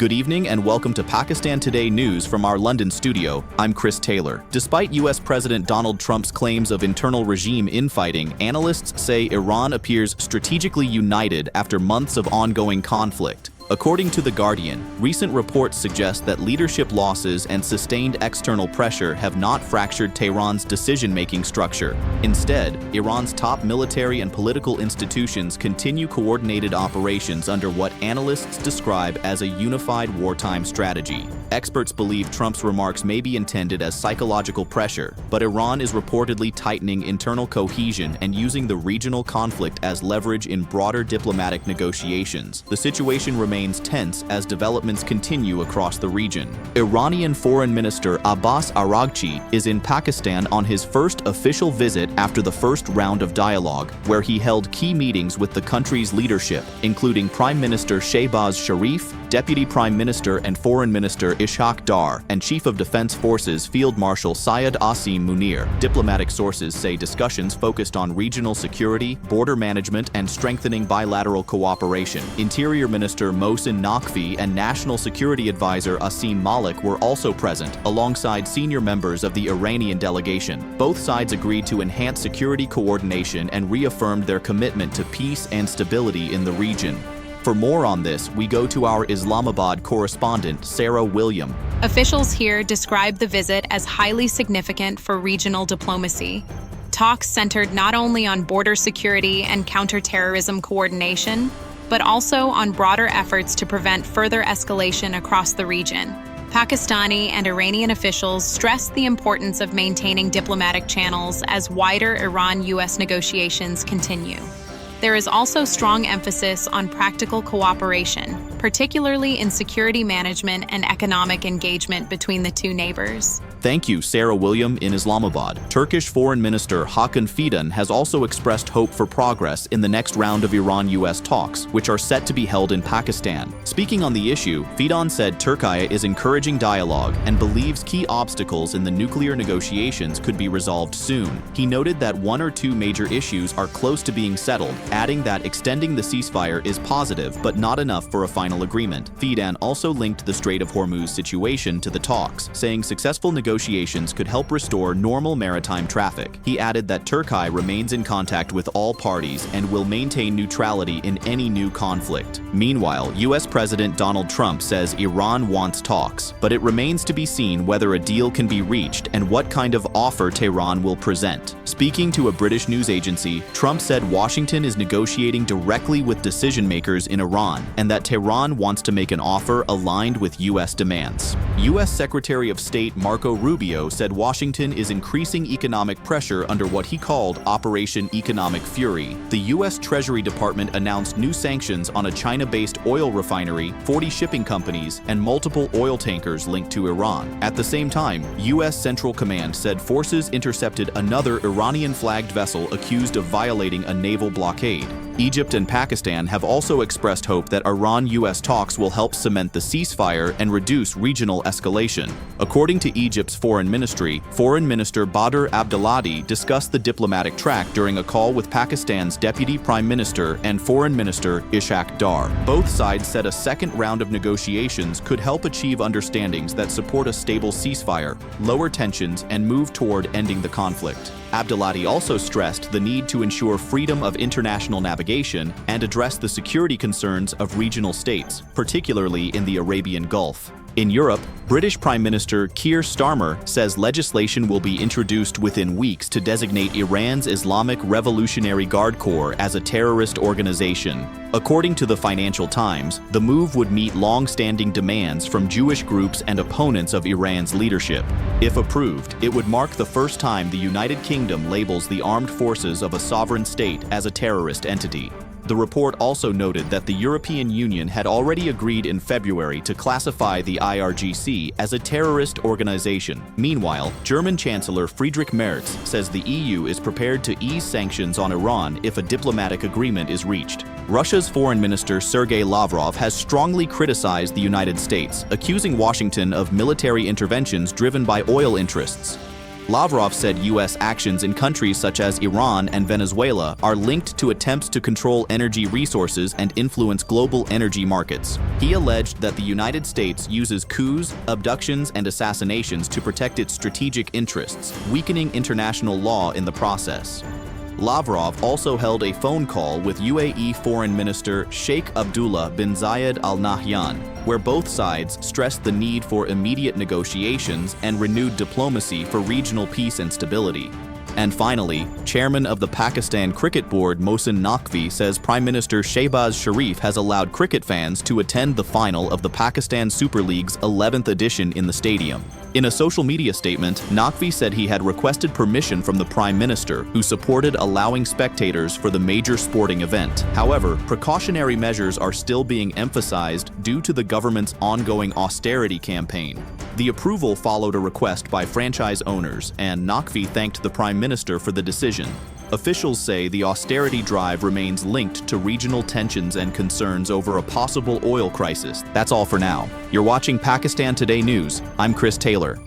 Good evening and welcome to Pakistan Today News from our London studio. I'm Chris Taylor. Despite U.S. President Donald Trump's claims of internal regime infighting, analysts say Iran appears strategically united after months of ongoing conflict. According to The Guardian, recent reports suggest that leadership losses and sustained external pressure have not fractured Tehran's decision-making structure. Instead, Iran's top military and political institutions continue coordinated operations under what analysts describe as a unified wartime strategy. Experts believe Trump's remarks may be intended as psychological pressure, but Iran is reportedly tightening internal cohesion and using the regional conflict as leverage in broader diplomatic negotiations. The situation remains tense as developments continue across the region. Iranian Foreign Minister Abbas Araghchi is in Pakistan on his first official visit after the first round of dialogue, where he held key meetings with the country's leadership, including Prime Minister Shehbaz Sharif, Deputy Prime Minister and Foreign Minister Ishaq Dar, and Chief of Defense Forces Field Marshal Syed Asim Munir. Diplomatic sources say discussions focused on regional security, border management, and strengthening bilateral cooperation. Interior Minister Mohsen Naqvi and National Security Advisor Asim Malik were also present, alongside senior members of the Iranian delegation. Both sides agreed to enhance security coordination and reaffirmed their commitment to peace and stability in the region. For more on this, we go to our Islamabad correspondent, Sarah William. Officials here describe the visit as highly significant for regional diplomacy. Talks centered not only on border security and counterterrorism coordination, but also on broader efforts to prevent further escalation across the region. Pakistani and Iranian officials stressed the importance of maintaining diplomatic channels as wider Iran-US negotiations continue. There is also strong emphasis on practical cooperation, particularly in security management and economic engagement between the two neighbors. Thank you, Sarah William in Islamabad. Turkish Foreign Minister Hakan Fidan has also expressed hope for progress in the next round of Iran-US talks, which are set to be held in Pakistan. Speaking on the issue, Fidan said Turkey is encouraging dialogue and believes key obstacles in the nuclear negotiations could be resolved soon. He noted that one or two major issues are close to being settled, adding that extending the ceasefire is positive but not enough for a final agreement. Fidan also linked the Strait of Hormuz situation to the talks, saying successful negotiations could help restore normal maritime traffic. He added that Turkey remains in contact with all parties and will maintain neutrality in any new conflict. Meanwhile, U.S. President Donald Trump says Iran wants talks, but it remains to be seen whether a deal can be reached and what kind of offer Tehran will present. Speaking to a British news agency, Trump said Washington is negotiating directly with decision-makers in Iran and that Tehran wants to make an offer aligned with U.S. demands. U.S. Secretary of State Marco Rubio said Washington is increasing economic pressure under what he called Operation Economic Fury. The U.S. Treasury Department announced new sanctions on a China-based oil refinery, 40 shipping companies, and multiple oil tankers linked to Iran. At the same time, U.S. Central Command said forces intercepted another Iranian-flagged vessel accused of violating a naval blockade. Egypt and Pakistan have also expressed hope that Iran-US talks will help cement the ceasefire and reduce regional escalation. According to Egypt's Foreign Ministry, Foreign Minister Badr Abdelhadi discussed the diplomatic track during a call with Pakistan's Deputy Prime Minister and Foreign Minister Ishaq Dar. Both sides said a second round of negotiations could help achieve understandings that support a stable ceasefire, lower tensions, and move toward ending the conflict. Abdelhadi also stressed the need to ensure freedom of international navigation and address the security concerns of regional states, particularly in the Arabian Gulf. In Europe, British Prime Minister Keir Starmer says legislation will be introduced within weeks to designate Iran's Islamic Revolutionary Guard Corps as a terrorist organization. According to the Financial Times, the move would meet long-standing demands from Jewish groups and opponents of Iran's leadership. If approved, it would mark the first time the United Kingdom labels the armed forces of a sovereign state as a terrorist entity. The report also noted that the European Union had already agreed in February to classify the IRGC as a terrorist organization. Meanwhile, German Chancellor Friedrich Merz says the EU is prepared to ease sanctions on Iran if a diplomatic agreement is reached. Russia's Foreign Minister Sergei Lavrov has strongly criticized the United States, accusing Washington of military interventions driven by oil interests. Lavrov said U.S. actions in countries such as Iran and Venezuela are linked to attempts to control energy resources and influence global energy markets. He alleged that the United States uses coups, abductions, and assassinations to protect its strategic interests, weakening international law in the process. Lavrov also held a phone call with UAE Foreign Minister Sheikh Abdullah bin Zayed Al Nahyan, where both sides stressed the need for immediate negotiations and renewed diplomacy for regional peace and stability. And finally, chairman of the Pakistan Cricket Board Mohsin Naqvi says Prime Minister Shehbaz Sharif has allowed cricket fans to attend the final of the Pakistan Super League's 11th edition in the stadium. In a social media statement, Naqvi said he had requested permission from the Prime Minister, who supported allowing spectators for the major sporting event. However, precautionary measures are still being emphasized due to the government's ongoing austerity campaign. The approval followed a request by franchise owners, and Naqvi thanked the Prime Minister for the decision. Officials say the austerity drive remains linked to regional tensions and concerns over a possible oil crisis. That's all for now. You're watching Pakistan Today News. I'm Chris Taylor.